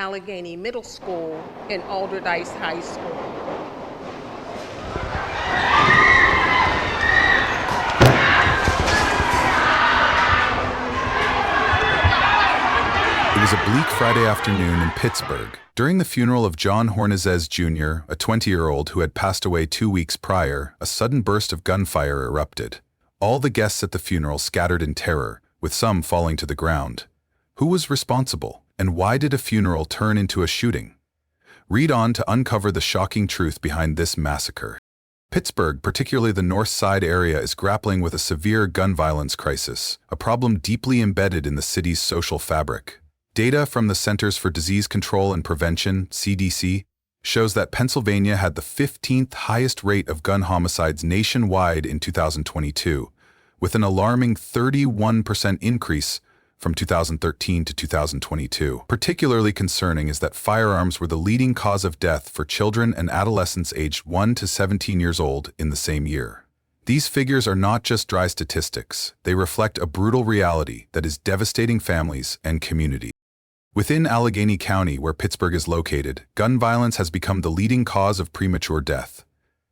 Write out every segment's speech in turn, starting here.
Allegheny Middle School and Alderdice High School. It was a bleak Friday afternoon in Pittsburgh. During the funeral of John Hornizes Jr., a 20-year-old who had passed away 2 weeks prior, a sudden burst of gunfire erupted. All the guests at the funeral scattered in terror, with some falling to the ground. Who was responsible, and why did a funeral turn into a shooting? Read on to uncover the shocking truth behind this massacre. Pittsburgh, particularly the North Side area, is grappling with a severe gun violence crisis, a problem deeply embedded in the city's social fabric. Data from the Centers for Disease Control and Prevention, CDC, shows that Pennsylvania had the 15th highest rate of gun homicides nationwide in 2022, with an alarming 31% increase from 2013 to 2022. Particularly concerning is that firearms were the leading cause of death for children and adolescents aged 1 to 17 years old in the same year. These figures are not just dry statistics, they reflect a brutal reality that is devastating families and communities. Within Allegheny County, where Pittsburgh is located, gun violence has become the leading cause of premature death.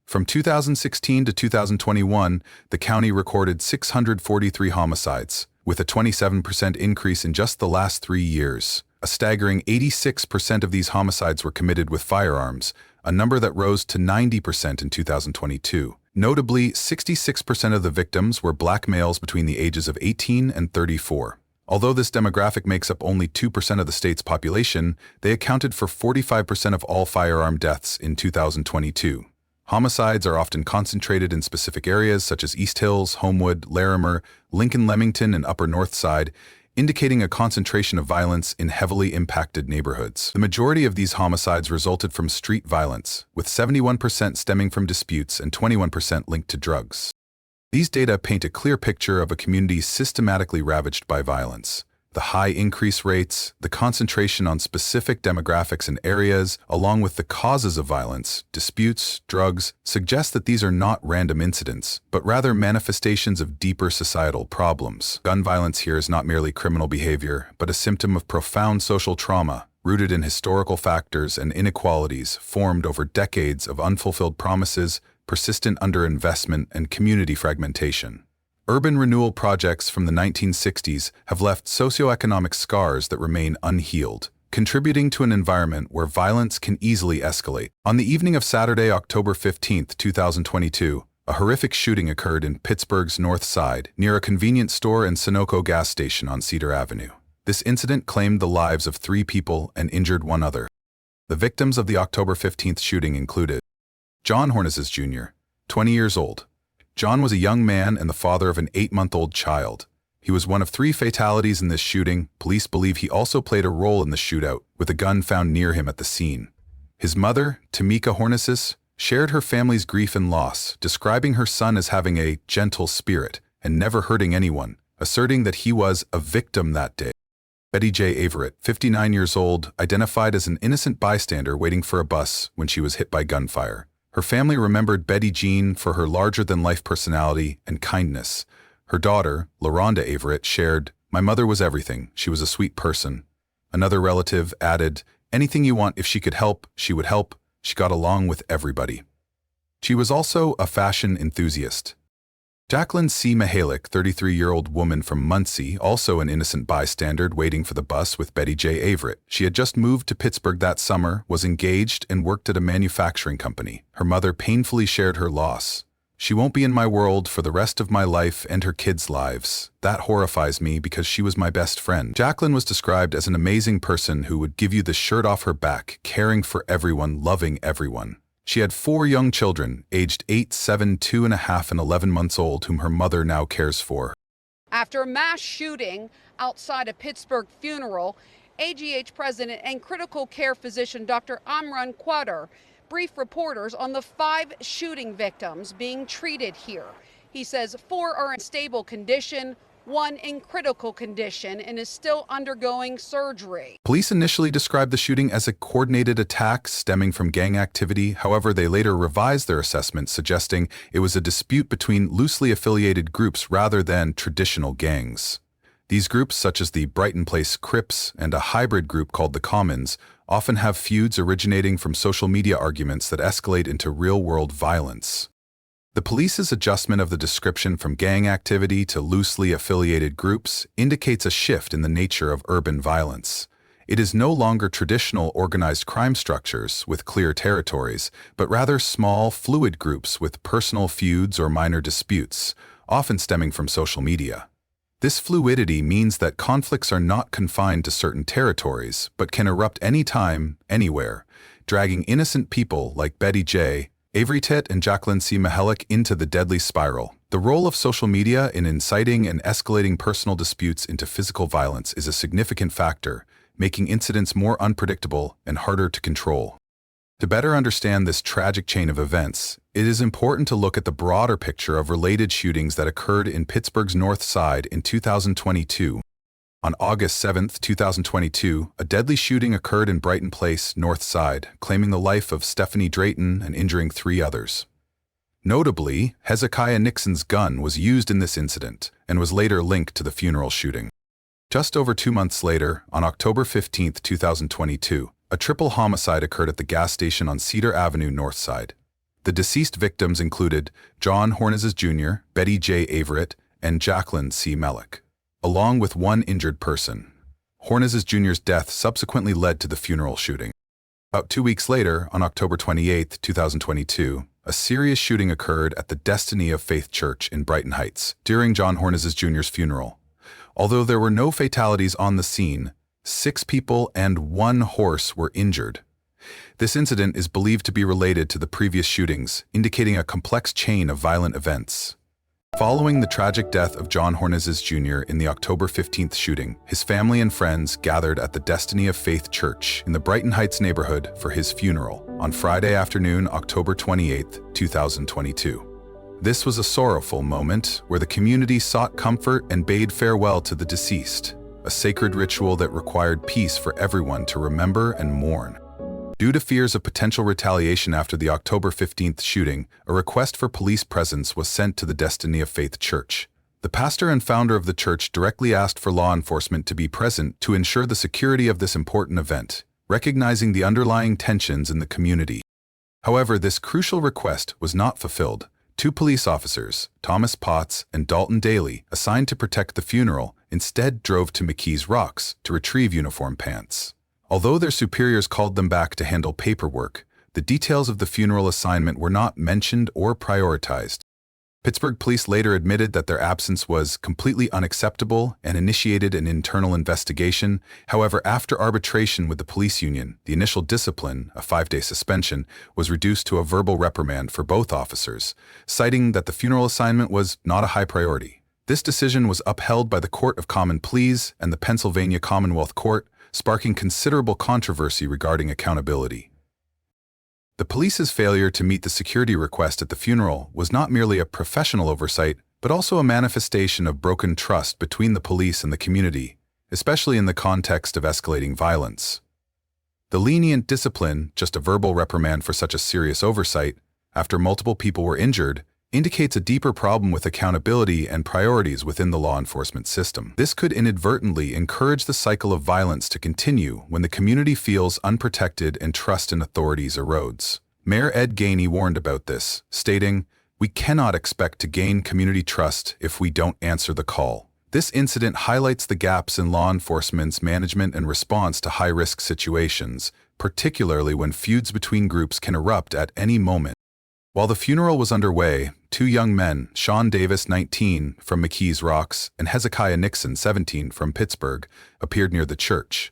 From 2016 to 2021, the county recorded 643 homicides, with a 27% increase in just the last 3 years. A staggering 86% of these homicides were committed with firearms, a number that rose to 90% in 2022. Notably, 66% of the victims were black males between the ages of 18 and 34. Although this demographic makes up only 2% of the state's population, they accounted for 45% of all firearm deaths in 2022. Homicides are often concentrated in specific areas such as East Hills, Homewood, Larimer, Lincoln-Leamington, and Upper North Side, indicating a concentration of violence in heavily impacted neighborhoods. The majority of these homicides resulted from street violence, with 71% stemming from disputes and 21% linked to drugs. These data paint a clear picture of a community systematically ravaged by violence. The high increase rates, the concentration on specific demographics and areas, along with the causes of violence, disputes, drugs, suggest that these are not random incidents, but rather manifestations of deeper societal problems. Gun violence here is not merely criminal behavior, but a symptom of profound social trauma, rooted in historical factors and inequalities formed over decades of unfulfilled promises, persistent underinvestment, and community fragmentation. Urban renewal projects from the 1960s have left socioeconomic scars that remain unhealed, contributing to an environment where violence can easily escalate. On the evening of Saturday, October 15, 2022, a horrific shooting occurred in Pittsburgh's North Side, near a convenience store and Sunoco gas station on Cedar Avenue. This incident claimed the lives of 3 people and injured 1 other. The victims of the October 15th shooting included John Hornizes Jr., 20 years old. John was a young man and the father of an 8-month-old child. He was one of 3 fatalities in this shooting. Police believe he also played a role in the shootout, with a gun found near him at the scene. His mother, Tamika Hornizes, shared her family's grief and loss, describing her son as having a gentle spirit and never hurting anyone, asserting that he was a victim that day. Betty J. Averett, 59 years old, identified as an innocent bystander waiting for a bus when she was hit by gunfire. Her family remembered Betty Jean for her larger-than-life personality and kindness. Her daughter, LaRonda Averett, shared, "My mother was everything. She was a sweet person." Another relative added, "Anything you want, if she could help, she would help. She got along with everybody." She was also a fashion enthusiast. Jacqueline C. Mihalik, 33-year-old woman from Muncie, also an innocent bystander waiting for the bus with Betty J. Averett. She had just moved to Pittsburgh that summer, was engaged, and worked at a manufacturing company. Her mother painfully shared her loss. "She won't be in my world for the rest of my life and her kids' lives. That horrifies me because she was my best friend." Jacqueline was described as an amazing person who would give you the shirt off her back, caring for everyone, loving everyone. She had 4 young children, aged 8, 7, 2.5, and 11 months old, whom her mother now cares for. After a mass shooting outside a Pittsburgh funeral, AGH president and critical care physician Dr. Amran Quatter briefed reporters on the 5 shooting victims being treated here. He says 4 are in stable condition, 1 in critical condition, and is still undergoing surgery. Police initially described the shooting as a coordinated attack stemming from gang activity. However, they later revised their assessment, suggesting it was a dispute between loosely affiliated groups rather than traditional gangs. These groups, such as the Brighton Place Crips and a hybrid group called the Commons, often have feuds originating from social media arguments that escalate into real-world violence. The police's adjustment of the description from gang activity to loosely affiliated groups indicates a shift in the nature of urban violence. It is no longer traditional organized crime structures with clear territories, but rather small, fluid groups with personal feuds or minor disputes, often stemming from social media. This fluidity means that conflicts are not confined to certain territories, but can erupt anytime, anywhere, dragging innocent people like Betty J., Avery Tit, and Jacqueline C. Mihelic into the deadly spiral. The role of social media in inciting and escalating personal disputes into physical violence is a significant factor, making incidents more unpredictable and harder to control. To better understand this tragic chain of events, it is important to look at the broader picture of related shootings that occurred in Pittsburgh's North Side in 2022. On August 7, 2022, a deadly shooting occurred in Brighton Place, North Side, claiming the life of Stephanie Drayton and injuring 3 others. Notably, Hezekiah Nixon's gun was used in this incident and was later linked to the funeral shooting. Just over 2 months later, on October 15, 2022, a triple homicide occurred at the gas station on Cedar Avenue, North Side. The deceased victims included John Hornizes Jr., Betty J. Averett, and Jacqueline C. Mihelic, along with 1 injured person. Hornizes Jr.'s death subsequently led to the funeral shooting. About 2 weeks later, on October 28, 2022, a serious shooting occurred at the Destiny of Faith Church in Brighton Heights during John Hornizes Jr.'s funeral. Although there were no fatalities on the scene, 6 people and 1 horse were injured. This incident is believed to be related to the previous shootings, indicating a complex chain of violent events. Following the tragic death of John Hornizes Jr. in the October 15th shooting, his family and friends gathered at the Destiny of Faith Church in the Brighton Heights neighborhood for his funeral on Friday afternoon, October 28, 2022. This was a sorrowful moment where the community sought comfort and bade farewell to the deceased, a sacred ritual that required peace for everyone to remember and mourn. Due to fears of potential retaliation after the October 15th shooting, a request for police presence was sent to the Destiny of Faith Church. The pastor and founder of the church directly asked for law enforcement to be present to ensure the security of this important event, recognizing the underlying tensions in the community. However, this crucial request was not fulfilled. 2 police officers, Thomas Potts and Dalton Daly, assigned to protect the funeral, instead drove to McKees Rocks to retrieve uniform pants. Although their superiors called them back to handle paperwork, the details of the funeral assignment were not mentioned or prioritized. Pittsburgh police later admitted that their absence was completely unacceptable and initiated an internal investigation. However, after arbitration with the police union, the initial discipline, a 5-day suspension, was reduced to a verbal reprimand for both officers, citing that the funeral assignment was not a high priority. This decision was upheld by the Court of Common Pleas and the Pennsylvania Commonwealth Court, sparking considerable controversy regarding accountability. The police's failure to meet the security request at the funeral was not merely a professional oversight, but also a manifestation of broken trust between the police and the community, especially in the context of escalating violence. The lenient discipline, just a verbal reprimand for such a serious oversight, after multiple people were injured, indicates a deeper problem with accountability and priorities within the law enforcement system. This could inadvertently encourage the cycle of violence to continue when the community feels unprotected and trust in authorities erodes. Mayor Ed Gainey warned about this, stating, "We cannot expect to gain community trust if we don't answer the call." This incident highlights the gaps in law enforcement's management and response to high-risk situations, particularly when feuds between groups can erupt at any moment. While the funeral was underway, 2 young men, Sean Davis, 19, from McKees Rocks, and Hezekiah Nixon, 17, from Pittsburgh, appeared near the church.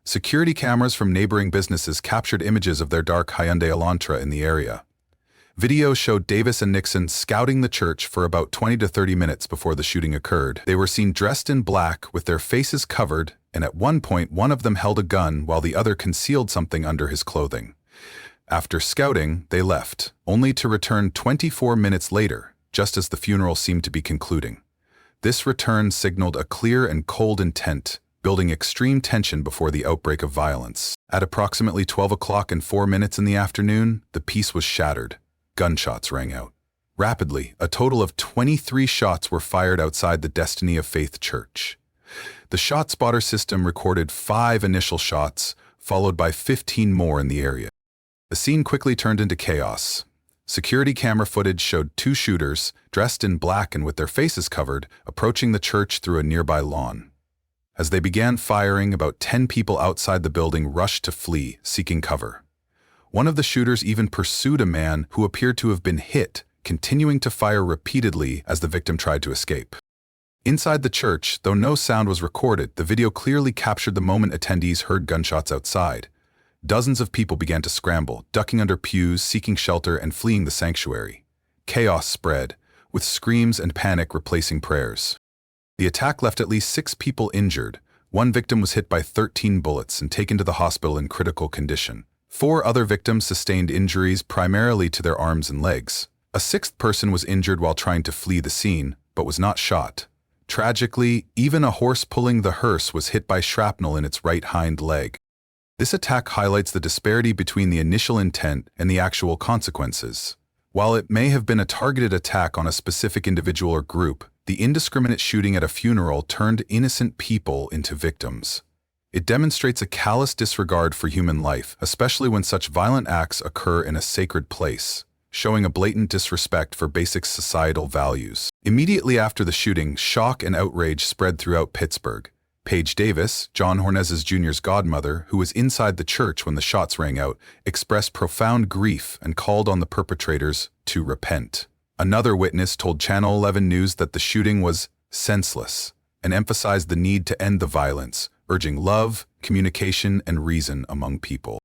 Security cameras from neighboring businesses captured images of their dark Hyundai Elantra in the area. Video showed Davis and Nixon scouting the church for about 20 to 30 minutes before the shooting occurred. They were seen dressed in black with their faces covered, and at one point one of them held a gun while the other concealed something under his clothing. After scouting, they left, only to return 24 minutes later, just as the funeral seemed to be concluding. This return signaled a clear and cold intent, building extreme tension before the outbreak of violence. At approximately 12 o'clock and 4 minutes in the afternoon, the peace was shattered. Gunshots rang out. Rapidly, a total of 23 shots were fired outside the Destiny of Faith Church. The shot spotter system recorded 5 initial shots, followed by 15 more in the area. The scene quickly turned into chaos. Security camera footage showed 2 shooters, dressed in black and with their faces covered, approaching the church through a nearby lawn. As they began firing, about 10 people outside the building rushed to flee, seeking cover. One of the shooters even pursued a man who appeared to have been hit, continuing to fire repeatedly as the victim tried to escape. Inside the church, though no sound was recorded, the video clearly captured the moment attendees heard gunshots outside. Dozens of people began to scramble, ducking under pews, seeking shelter, and fleeing the sanctuary. Chaos spread, with screams and panic replacing prayers. The attack left at least 6 people injured. One victim was hit by 13 bullets and taken to the hospital in critical condition. 4 other victims sustained injuries primarily to their arms and legs. A 6th person was injured while trying to flee the scene, but was not shot. Tragically, even a horse pulling the hearse was hit by shrapnel in its right hind leg. This attack highlights the disparity between the initial intent and the actual consequences. While it may have been a targeted attack on a specific individual or group, the indiscriminate shooting at a funeral turned innocent people into victims. It demonstrates a callous disregard for human life, especially when such violent acts occur in a sacred place, showing a blatant disrespect for basic societal values. Immediately after the shooting, shock and outrage spread throughout Pittsburgh. Paige Davis, John Hornez Jr.'s godmother, who was inside the church when the shots rang out, expressed profound grief and called on the perpetrators to repent. Another witness told Channel 11 News that the shooting was senseless and emphasized the need to end the violence, urging love, communication, and reason among people.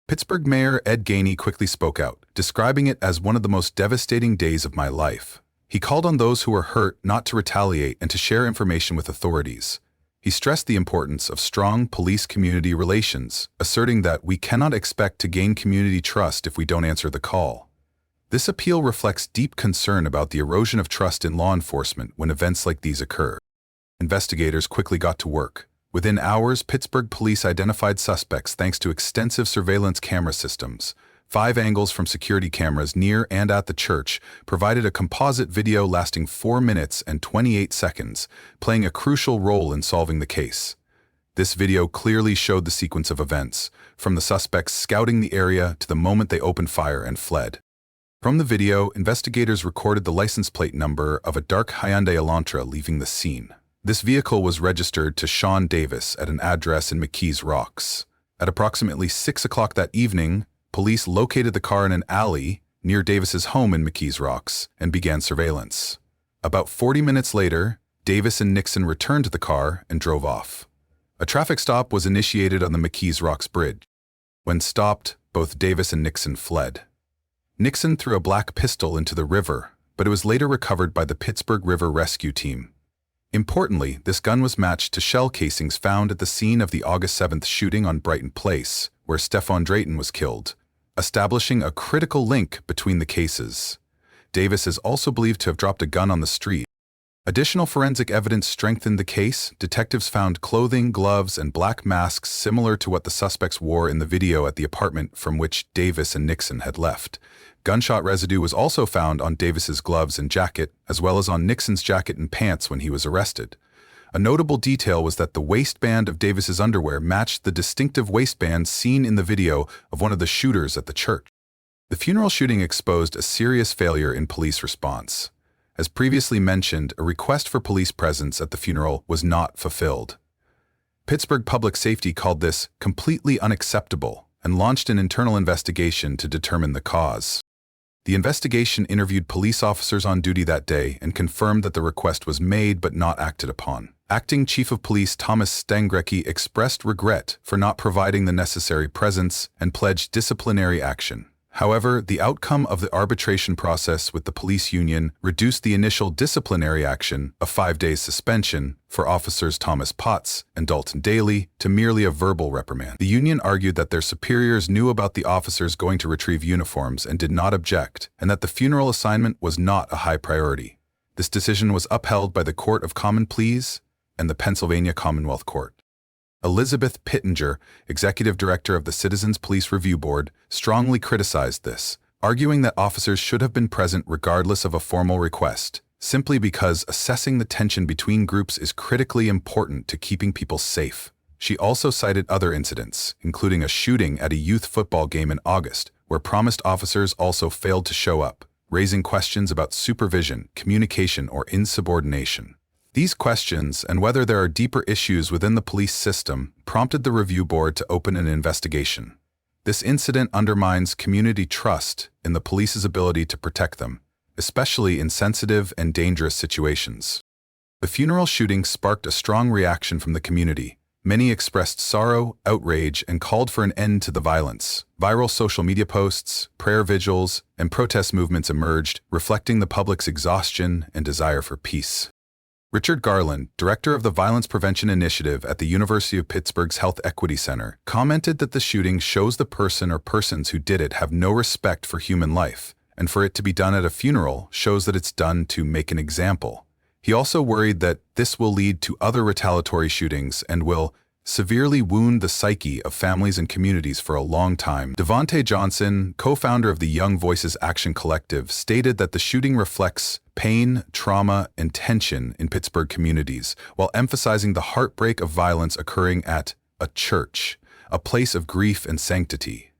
Pittsburgh Mayor Ed Gainey quickly spoke out, describing it as one of the most devastating days of my life. He called on those who were hurt not to retaliate and to share information with authorities. He stressed the importance of strong police-community relations, asserting that we cannot expect to gain community trust if we don't answer the call. This appeal reflects deep concern about the erosion of trust in law enforcement when events like these occur. Investigators quickly got to work. Within hours, Pittsburgh police identified suspects thanks to extensive surveillance camera systems. 5 angles from security cameras near and at the church provided a composite video lasting 4 minutes and 28 seconds, playing a crucial role in solving the case. This video clearly showed the sequence of events, from the suspects scouting the area to the moment they opened fire and fled. From the video, investigators recorded the license plate number of a dark Hyundai Elantra leaving the scene. This vehicle was registered to Sean Davis at an address in McKees Rocks. At approximately 6 o'clock that evening, police located the car in an alley near Davis's home in McKees Rocks and began surveillance. About 40 minutes later, Davis and Nixon returned to the car and drove off. A traffic stop was initiated on the McKees Rocks Bridge. When stopped, both Davis and Nixon fled. Nixon threw a black pistol into the river, but it was later recovered by the Pittsburgh River Rescue Team. Importantly, this gun was matched to shell casings found at the scene of the August 7th shooting on Brighton Place, where Stephon Drayton was killed, establishing a critical link between the cases. Davis is also believed to have dropped a gun on the street. Additional forensic evidence strengthened the case. Detectives found clothing, gloves, and black masks similar to what the suspects wore in the video at the apartment from which Davis and Nixon had left. Gunshot residue was also found on Davis's gloves and jacket, as well as on Nixon's jacket and pants when he was arrested. A notable detail was that the waistband of Davis's underwear matched the distinctive waistband seen in the video of one of the shooters at the church. The funeral shooting exposed a serious failure in police response. As previously mentioned, a request for police presence at the funeral was not fulfilled. Pittsburgh Public Safety called this completely unacceptable and launched an internal investigation to determine the cause. The investigation interviewed police officers on duty that day and confirmed that the request was made but not acted upon. Acting Chief of Police Thomas Stangrecki expressed regret for not providing the necessary presence and pledged disciplinary action. However, the outcome of the arbitration process with the police union reduced the initial disciplinary action of 5 days suspension for officers Thomas Potts and Dalton Daly to merely a verbal reprimand. The union argued that their superiors knew about the officers going to retrieve uniforms and did not object, and that the funeral assignment was not a high priority. This decision was upheld by the Court of Common Pleas and the Pennsylvania Commonwealth Court. Elizabeth Pittenger, executive director of the Citizens Police Review Board, strongly criticized this, arguing that officers should have been present regardless of a formal request, simply because assessing the tension between groups is critically important to keeping people safe. She also cited other incidents, including a shooting at a youth football game in August, where promised officers also failed to show up, raising questions about supervision, communication, or insubordination. These questions, and whether there are deeper issues within the police system, prompted the review board to open an investigation. This incident undermines community trust in the police's ability to protect them, especially in sensitive and dangerous situations. The funeral shooting sparked a strong reaction from the community. Many expressed sorrow, outrage, and called for an end to the violence. Viral social media posts, prayer vigils, and protest movements emerged, reflecting the public's exhaustion and desire for peace. Richard Garland, director of the Violence Prevention Initiative at the University of Pittsburgh's Health Equity Center, commented that the shooting shows the person or persons who did it have no respect for human life, and for it to be done at a funeral shows that it's done to make an example. He also worried that this will lead to other retaliatory shootings and will severely wound the psyche of families and communities for a long time. Devontae Johnson, co-founder of the Young Voices Action Collective, stated that the shooting reflects pain, trauma, and tension in Pittsburgh communities, while emphasizing the heartbreak of violence occurring at a church, a place of grief and sanctity.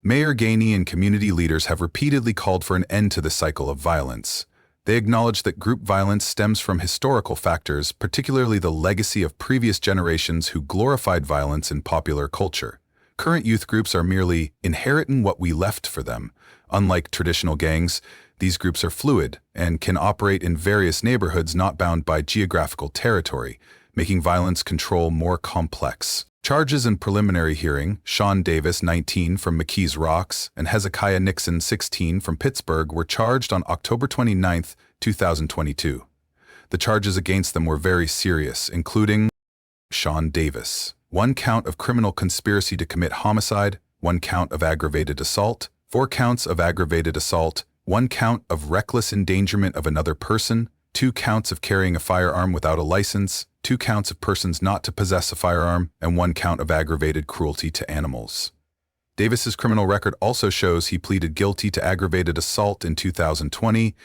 Mayor Gainey and community leaders have repeatedly called for an end to the cycle of violence. They acknowledge that group violence stems from historical factors, particularly the legacy of previous generations who glorified violence in popular culture. Current youth groups are merely inheriting what we left for them. Unlike traditional gangs, these groups are fluid and can operate in various neighborhoods not bound by geographical territory, making violence control more complex. Charges in preliminary hearing, Sean Davis, 19, from McKees Rocks, and Hezekiah Nixon, 16, from Pittsburgh, were charged on October 29, 2022. The charges against them were very serious, including Sean Davis, 1 count of criminal conspiracy to commit homicide, 1 count of aggravated assault, 4 counts of aggravated assault, 1 count of reckless endangerment of another person, 2 counts of carrying a firearm without a license, 2 counts of persons not to possess a firearm, and 1 count of aggravated cruelty to animals. Davis's criminal record also shows he pleaded guilty to aggravated assault in 2020.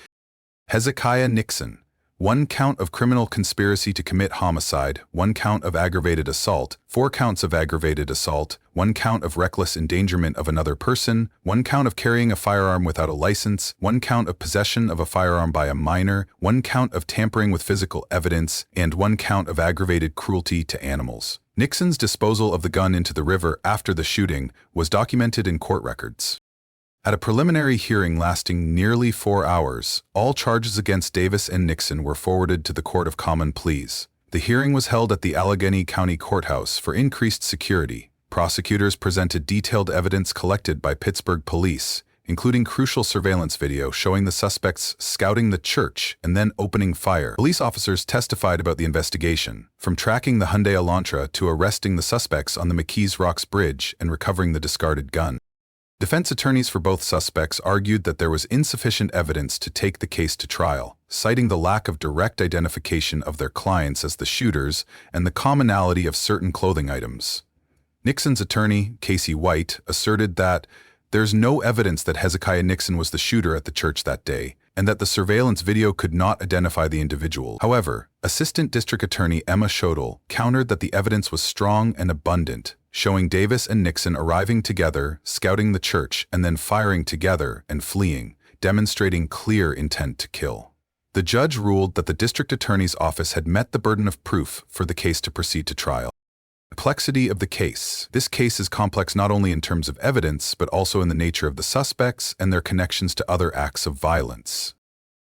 Hezekiah Nixon, 1 count of criminal conspiracy to commit homicide, 1 count of aggravated assault, 4 counts of aggravated assault, 1 count of reckless endangerment of another person, 1 count of carrying a firearm without a license, 1 count of possession of a firearm by a minor, 1 count of tampering with physical evidence, and 1 count of aggravated cruelty to animals. Nixon's disposal of the gun into the river after the shooting was documented in court records. At a preliminary hearing lasting nearly 4 hours, all charges against Davis and Nixon were forwarded to the Court of Common Pleas. The hearing was held at the Allegheny County Courthouse for increased security. Prosecutors presented detailed evidence collected by Pittsburgh police, including crucial surveillance video showing the suspects scouting the church and then opening fire. Police officers testified about the investigation, from tracking the Hyundai Elantra to arresting the suspects on the McKees Rocks Bridge and recovering the discarded gun. Defense attorneys for both suspects argued that there was insufficient evidence to take the case to trial, citing the lack of direct identification of their clients as the shooters and the commonality of certain clothing items. Nixon's attorney, Casey White, asserted that there's no evidence that Hezekiah Nixon was the shooter at the church that day, and that the surveillance video could not identify the individual. However, Assistant District Attorney Emma Schodel countered that the evidence was strong and abundant, showing Davis and Nixon arriving together, scouting the church, and then firing together and fleeing, demonstrating clear intent to kill. The judge ruled that the district attorney's office had met the burden of proof for the case to proceed to trial. Complexity of the case. This case is complex not only in terms of evidence, but also in the nature of the suspects and their connections to other acts of violence.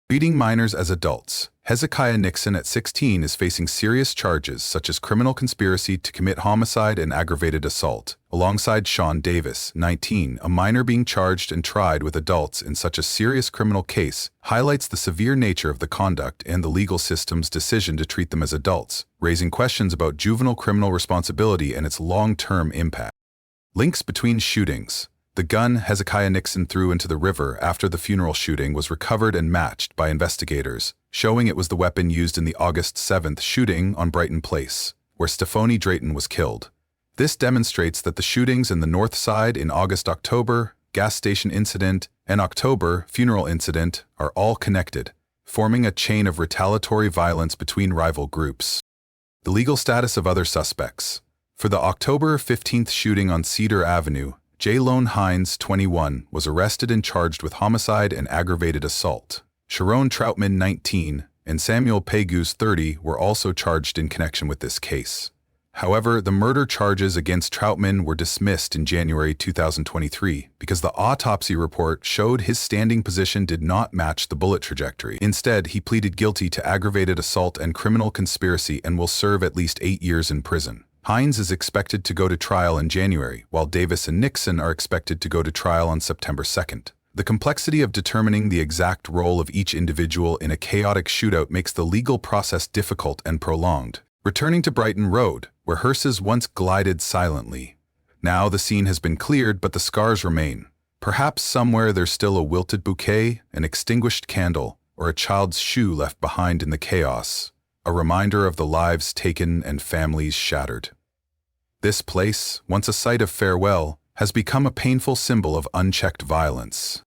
Beating minors as adults. Hezekiah Nixon at 16 is facing serious charges such as criminal conspiracy to commit homicide and aggravated assault, alongside Sean Davis, 19, a minor being charged and tried with adults in such a serious criminal case, highlights the severe nature of the conduct and the legal system's decision to treat them as adults, raising questions about juvenile criminal responsibility and its long-term impact. Links between shootings. The gun Hezekiah Nixon threw into the river after the funeral shooting was recovered and matched by investigators, showing it was the weapon used in the August 7th shooting on Brighton Place, where Stephanie Drayton was killed. This demonstrates that the shootings in the North Side in August-October, gas station incident, and October funeral incident are all connected. forming a chain of retaliatory violence between rival groups. The legal status of other suspects. For the October 15th shooting on Cedar Avenue, Jaylone Hines, 21, was arrested and charged with homicide and aggravated assault. Sharon Troutman, 19, and Samuel Pegus, 30, were also charged in connection with this case. However, the murder charges against Troutman were dismissed in January 2023 because the autopsy report showed his standing position did not match the bullet trajectory. Instead, he pleaded guilty to aggravated assault and criminal conspiracy and will serve at least 8 years in prison. Hines is expected to go to trial in January, while Davis and Nixon are expected to go to trial on September 2nd. The complexity of determining the exact role of each individual in a chaotic shootout makes the legal process difficult and prolonged. Returning to Brighton Road, where hearses once glided silently. Now the scene has been cleared, but the scars remain. Perhaps somewhere there's still a wilted bouquet, an extinguished candle, or a child's shoe left behind in the chaos, a reminder of the lives taken and families shattered. This place, once a site of farewell, has become a painful symbol of unchecked violence.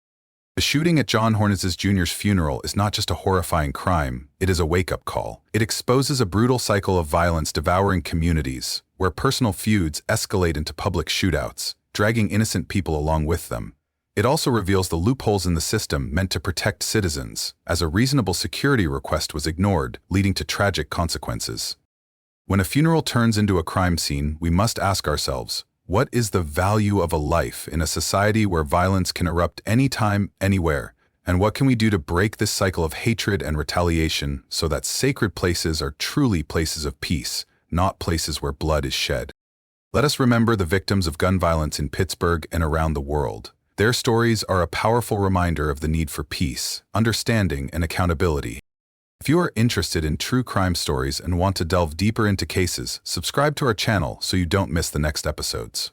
The shooting at John Hornizes Jr.'s funeral is not just a horrifying crime, it is a wake-up call. It exposes a brutal cycle of violence devouring communities, where personal feuds escalate into public shootouts, dragging innocent people along with them. It also reveals the loopholes in the system meant to protect citizens, as a reasonable security request was ignored, leading to tragic consequences. When a funeral turns into a crime scene, we must ask ourselves, what is the value of a life in a society where violence can erupt anytime, anywhere? And what can we do to break this cycle of hatred and retaliation so that sacred places are truly places of peace, not places where blood is shed? Let us remember the victims of gun violence in Pittsburgh and around the world. Their stories are a powerful reminder of the need for peace, understanding, and accountability. If you are interested in true crime stories and want to delve deeper into cases, subscribe to our channel so you don't miss the next episodes.